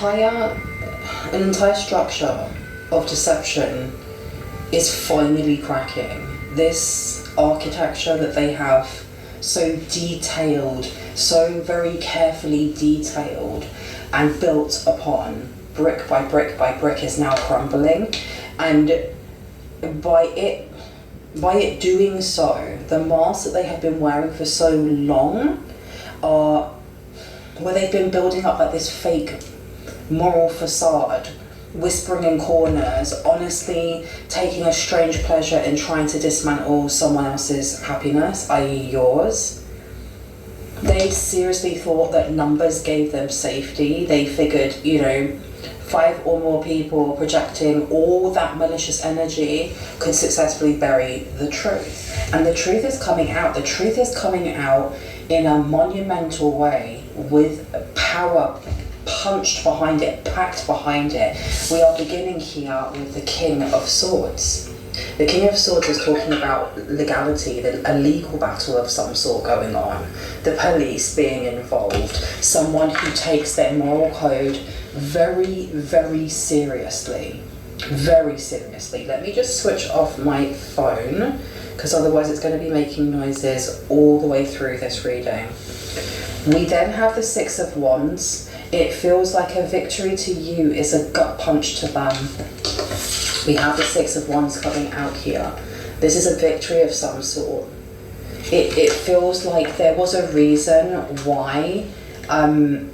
entire structure of deception is finally cracking. This architecture that they have, so detailed, so very carefully detailed and built upon, brick by brick by brick, is now crumbling. And by it doing so, the masks that they have been wearing for so long are where they've been building up like this fake moral facade, whispering in corners, honestly taking a strange pleasure in trying to dismantle someone else's happiness, i.e. yours. They seriously thought that numbers gave them safety. They figured, 5 or more people projecting all that malicious energy could successfully bury the truth. And the truth is coming out. The truth is coming out in a monumental way, with power punched behind it, packed behind it. We are beginning here with the King of Swords. The King of Swords is talking about legality, a legal battle of some sort going on, the police being involved, someone who takes their moral code very, very seriously. Very seriously. Let me just switch off my phone, because otherwise it's going to be making noises all the way through this reading. We then have the Six of Wands. It feels like a victory to you is a gut punch to them. We have the Six of Wands coming out here. This is a victory of some sort. It feels like there was a reason why an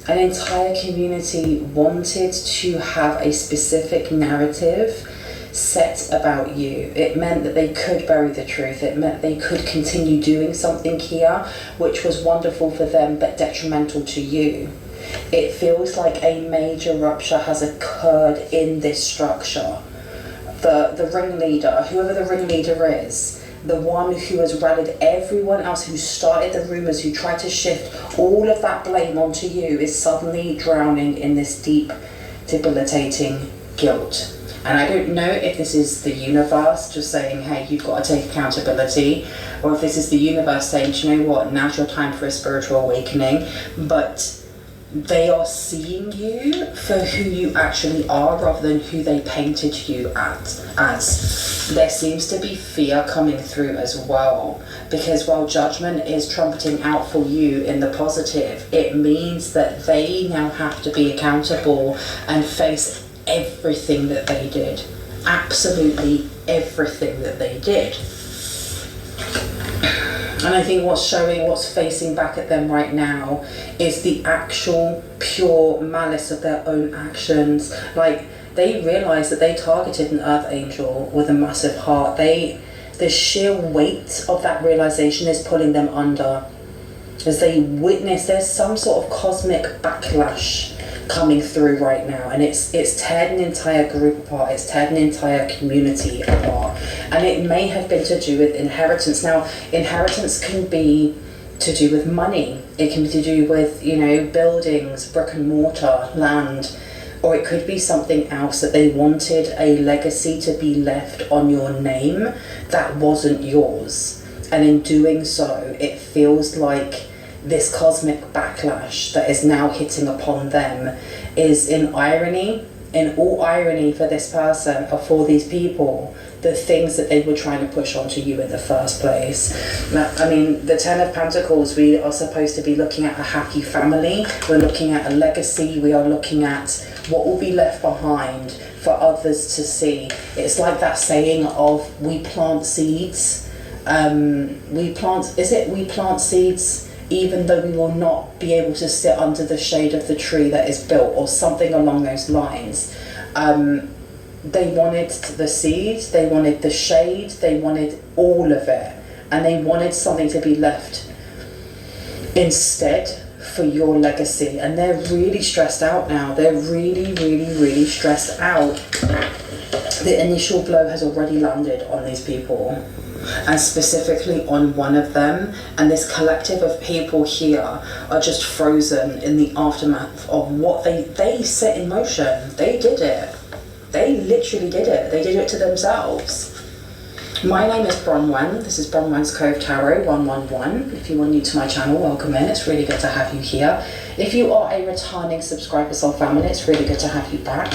entire community wanted to have a specific narrative set about you. It meant that they could bury the truth. It meant they could continue doing something here, which was wonderful for them but detrimental to you. It feels like a major rupture has occurred in this structure. The ringleader, whoever the ringleader is, the one who has rallied everyone else, who started the rumours, who tried to shift all of that blame onto you, is suddenly drowning in this deep, debilitating guilt. And I don't know if this is the universe just saying, hey, you've got to take accountability, or if this is the universe saying, do you know what, now's your time for a spiritual awakening. But they are seeing you for who you actually are rather than who they painted you as. There seems to be fear coming through as well, because while judgment is trumpeting out for you in the positive, it means that they now have to be accountable and face everything that they did. Absolutely everything that they did. And I think what's facing back at them right now is the actual pure malice of their own actions. Like, they realise that they targeted an earth angel with a massive heart. The sheer weight of that realisation is pulling them under. As they witness, there's some sort of cosmic backlash coming through right now, and it's teared an entire group apart, it's teared an entire community apart, and it may have been to do with inheritance. Now, inheritance can be to do with money, it can be to do with, buildings, brick and mortar, land, or it could be something else, that they wanted a legacy to be left on your name that wasn't yours, and in doing so, it feels like this cosmic backlash that is now hitting upon them is in all irony for this person, or for these people, the things that they were trying to push onto you in the first place. Now, I mean, the Ten of Pentacles, we are supposed to be looking at a happy family, we're looking at a legacy, we are looking at what will be left behind for others to see. It's like that saying of, we plant seeds, we plant seeds even though we will not be able to sit under the shade of the tree that is built, or something along those lines. They wanted the seed, they wanted the shade, they wanted all of it, and they wanted something to be left instead for your legacy. And they're really stressed out now. They're really, really, really stressed out. The initial blow has already landed on these people, and specifically on one of them, and this collective of people here are just frozen in the aftermath of what they set in motion. They did it. They literally did it. They did it to themselves. My name is Bronwen. This is Bronwen's Cove Tarot 111. If you are new to my channel, welcome in. It's really good to have you here. If you are a returning subscriber, soul family, it's really good to have you back.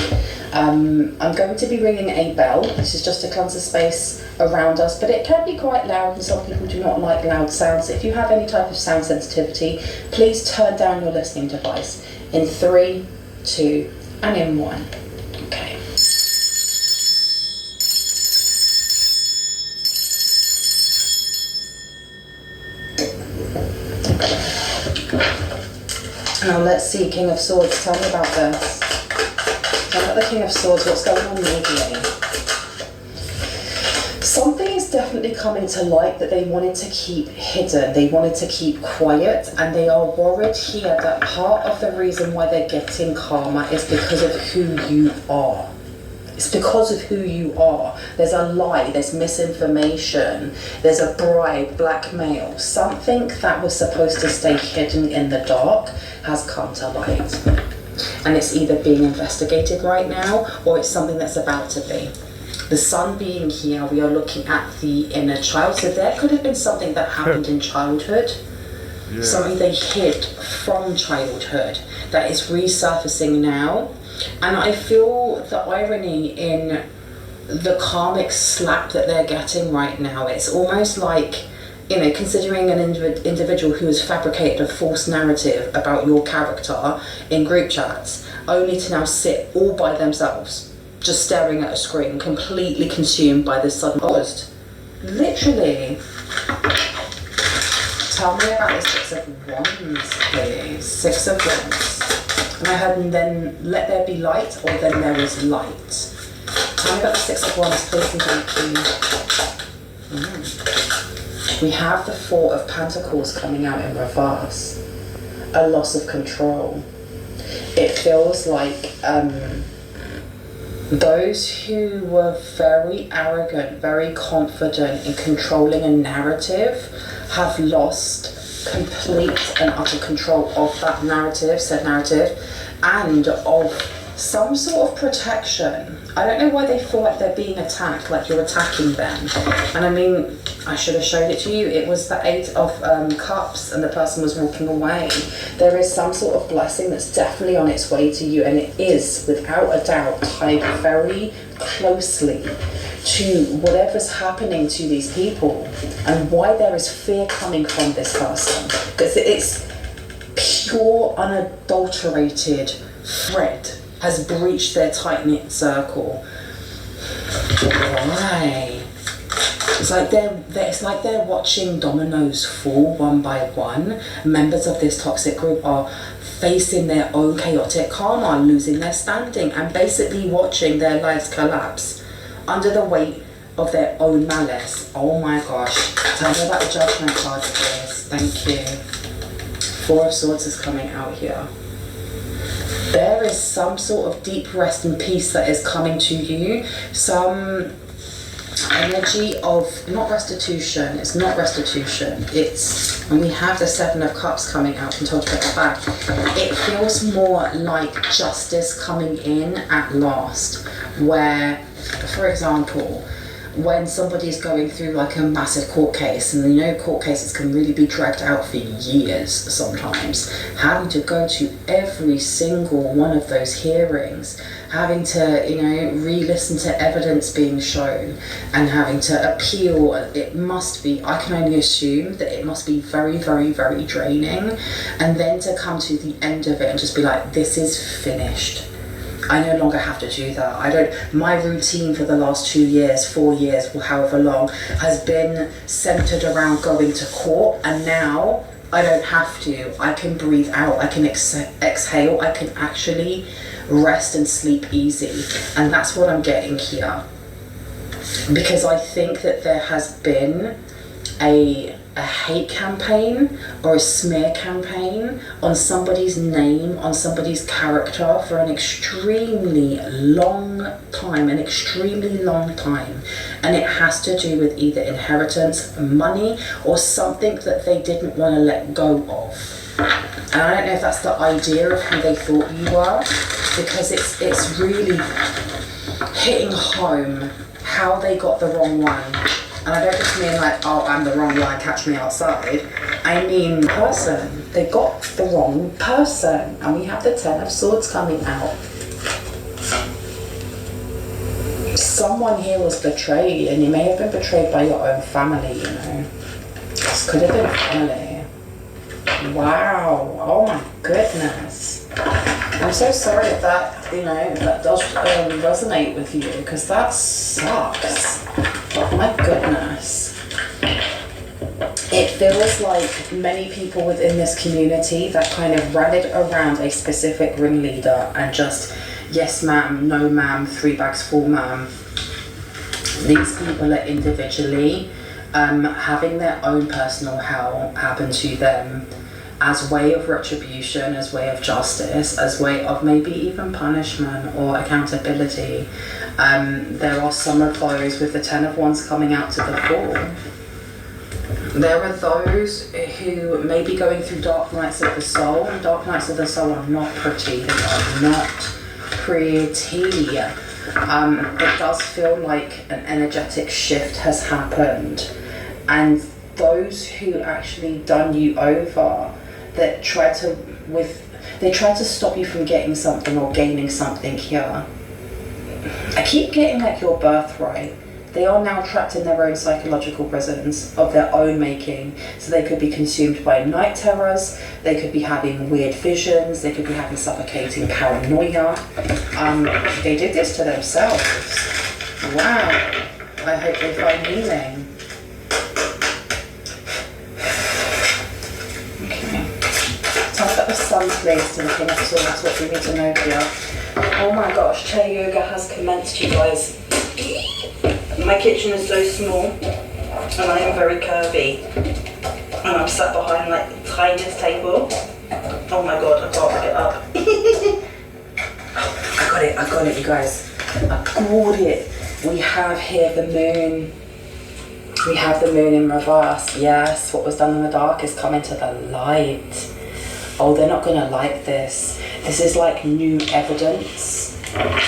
I'm going to be ringing a bell. This is just to cleanse the space around us, but it can be quite loud and some people do not like loud sounds. If you have any type of sound sensitivity, please turn down your listening device in 3, 2, and in 1. Okay. Now let's see, King of Swords, tell me about this. Tell me about the King of Swords, what's going on legally? Something is definitely coming to light that they wanted to keep hidden, they wanted to keep quiet, and they are worried here that part of the reason why they're getting karma is because of who you are. It's because of who you are. There's a lie, there's misinformation, there's a bribe, blackmail. Something that was supposed to stay hidden in the dark has come to light. And it's either being investigated right now or it's something that's about to be. The sun being here, we are looking at the inner child. So there could have been something that happened in childhood. Yeah. Something they hid from childhood that is resurfacing now. And I feel the irony in the karmic slap that they're getting right now. It's almost like, you know, considering an individual who has fabricated a false narrative about your character in group chats, only to now sit all by themselves, just staring at a screen, completely consumed by this sudden post. Literally. Tell me about the Six of Wands, please. Six of Wands. And I heard, and then let there be light, or then there is light. Tell me about the Six of Wands, please, and thank you. We have the Four of Pentacles coming out in reverse. A loss of control. It feels like those who were very arrogant, very confident in controlling a narrative have lost complete and utter control of that narrative, said narrative, and of some sort of protection. I don't know why they feel like they're being attacked, like you're attacking them. And I mean, I should have showed it to you. It was the Eight of Cups and the person was walking away. There is some sort of blessing that's definitely on its way to you, and it is, without a doubt, tied very closely to whatever's happening to these people and why there is fear coming from this person. Because it's pure, unadulterated thread has breached their tight-knit circle. Why? It's like they're watching dominoes fall one by one. Members of this toxic group are facing their own chaotic karma, losing their standing, and basically watching their lives collapse under the weight of their own malice. Oh my gosh. Tell me about the Judgment card, please. Thank you. Four of Swords is coming out here. There is some sort of deep rest and peace that is coming to you. Some energy of, not restitution, it's not restitution. It's, and we have the Seven of Cups coming out, and told to put that back. It feels more like justice coming in at last, where, for example, when somebody's going through like a massive court case, and you know court cases can really be dragged out for years sometimes, having to go to every single one of those hearings, having to, you know, re-listen to evidence being shown and having to appeal, it must be, I can only assume that it must be very, very, very draining. And then to come to the end of it and just be like, this is finished. I no longer have to do that. My routine for the last 2 years, 4 years, or however long, has been centered around going to court, and now I don't have to. I can breathe out, I can exhale, I can actually rest and sleep easy. And that's what I'm getting here. Because I think that there has been a hate campaign or a smear campaign on somebody's name, on somebody's character for an extremely long time, and it has to do with either inheritance, money, or something that they didn't want to let go of. And I don't know if that's the idea of who they thought you were, because it's really hitting home how they got the wrong one. And I don't just mean like, oh, I'm the wrong one, catch me outside. I mean person. They got the wrong person. And we have the Ten of Swords coming out. Someone here was betrayed, and you may have been betrayed by your own family, you know. This could have been family. Wow. Oh my goodness. I'm so sorry if that, you know, that does resonate with you, because that sucks. My goodness. It feels like many people within this community that kind of rallied around a specific ringleader and just, yes ma'am, no ma'am, 3 bags full ma'am. These people are individually having their own personal hell happen to them as way of retribution, as way of justice, as way of maybe even punishment or accountability. There are some of those with the Ten of Wands coming out to the fore. There are those who may be going through dark nights of the soul, and dark nights of the soul are not pretty, they are not pretty. It does feel like an energetic shift has happened, and those who actually done you over, that try to stop you from getting something or gaining something here. I keep getting like your birthright. They are now trapped in their own psychological prisons of their own making. So they could be consumed by night terrors, they could be having weird visions, they could be having suffocating paranoia. They did this to themselves. Wow. I hope they find healing. Okay. Tell me about the Sun placed in the King of Swords, what do we need to know here? Oh my gosh, chair yoga has commenced, you guys. My kitchen is so small and I am very curvy, and I'm sat behind like the tiniest table. Oh my god, I can't pick it up. I got it you guys. I got it. We have here the moon. We have the moon in reverse. Yes, what was done in the dark is coming to the light. Oh, they're not gonna like this. This is like new evidence.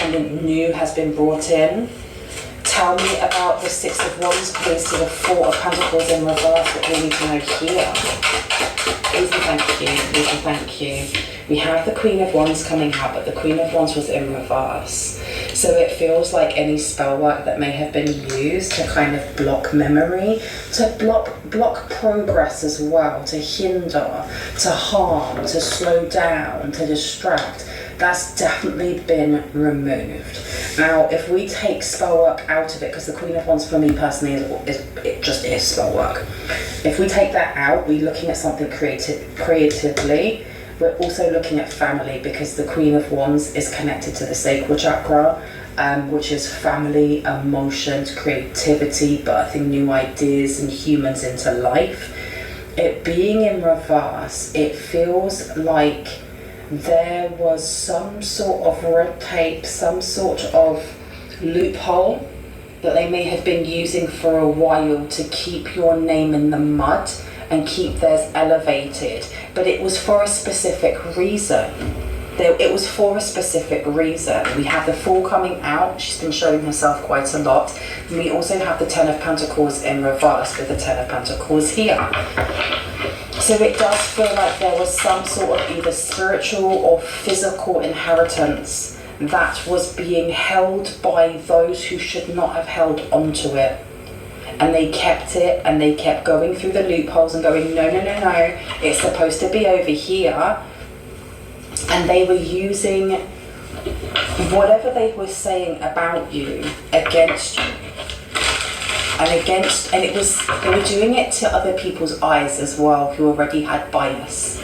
Something new has been brought in. Tell me about the Six of Wands, please, to the Four of Pentacles in reverse, what we need to know here. Please and thank you, please and thank you. We have the Queen of Wands coming out, but the Queen of Wands was in reverse. So it feels like any spell work that may have been used to kind of block memory, to block progress as well, to hinder, to harm, to slow down, to distract. That's definitely been removed. Now, if we take spell work out of it, because the Queen of Wands for me personally it just is spell work. If we take that out, we're looking at something creatively. We're also looking at family, because the Queen of Wands is connected to the sacral chakra, which is family, emotions, creativity, birthing new ideas and humans into life. It being in reverse, it feels like there was some sort of red tape, some sort of loophole that they may have been using for a while to keep your name in the mud and keep theirs elevated. But it was for a specific reason. It was for a specific reason. We have the Fool coming out. She's been showing herself quite a lot. And we also have the Ten of Pentacles in reverse with the Ten of Pentacles here. So it does feel like there was some sort of either spiritual or physical inheritance that was being held by those who should not have held onto it. And they kept it, and they kept going through the loopholes and going, no, it's supposed to be over here. And they were using whatever they were saying about you against you. And they were doing it to other people's eyes as well, who already had bias.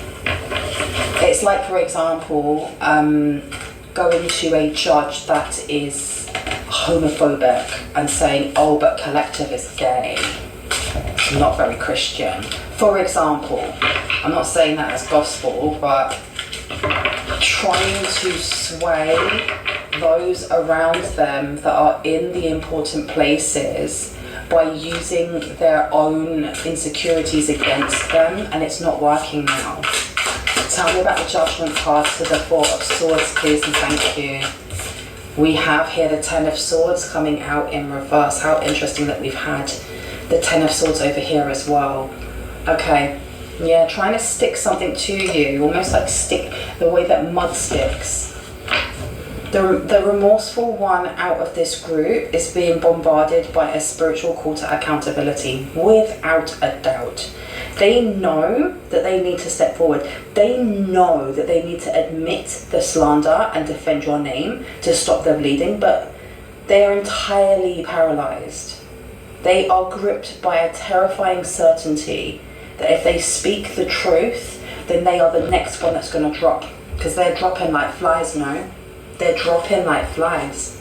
It's like, for example, going to a judge that is homophobic and saying, oh, but Collective is gay. It's not very Christian. For example, I'm not saying that as gospel, but trying to sway those around them that are in the important places by using their own insecurities against them, and it's not working now. Tell me about the Judgment card to the Four of Swords, please, and thank you. We have here the Ten of Swords coming out in reverse. How interesting that we've had The Ten of Swords over here as well. Okay. Yeah, trying to stick something to you, almost like stick the way that mud sticks. The remorseful one out of this group is being bombarded by a spiritual call to accountability, without a doubt. They know that they need to step forward. They know that they need to admit the slander and defend your name to stop the bleeding, but they are entirely paralyzed. They are gripped by a terrifying certainty that if they speak the truth, then they are the next one that's going to drop. Because they're dropping like flies, no? They're dropping like flies.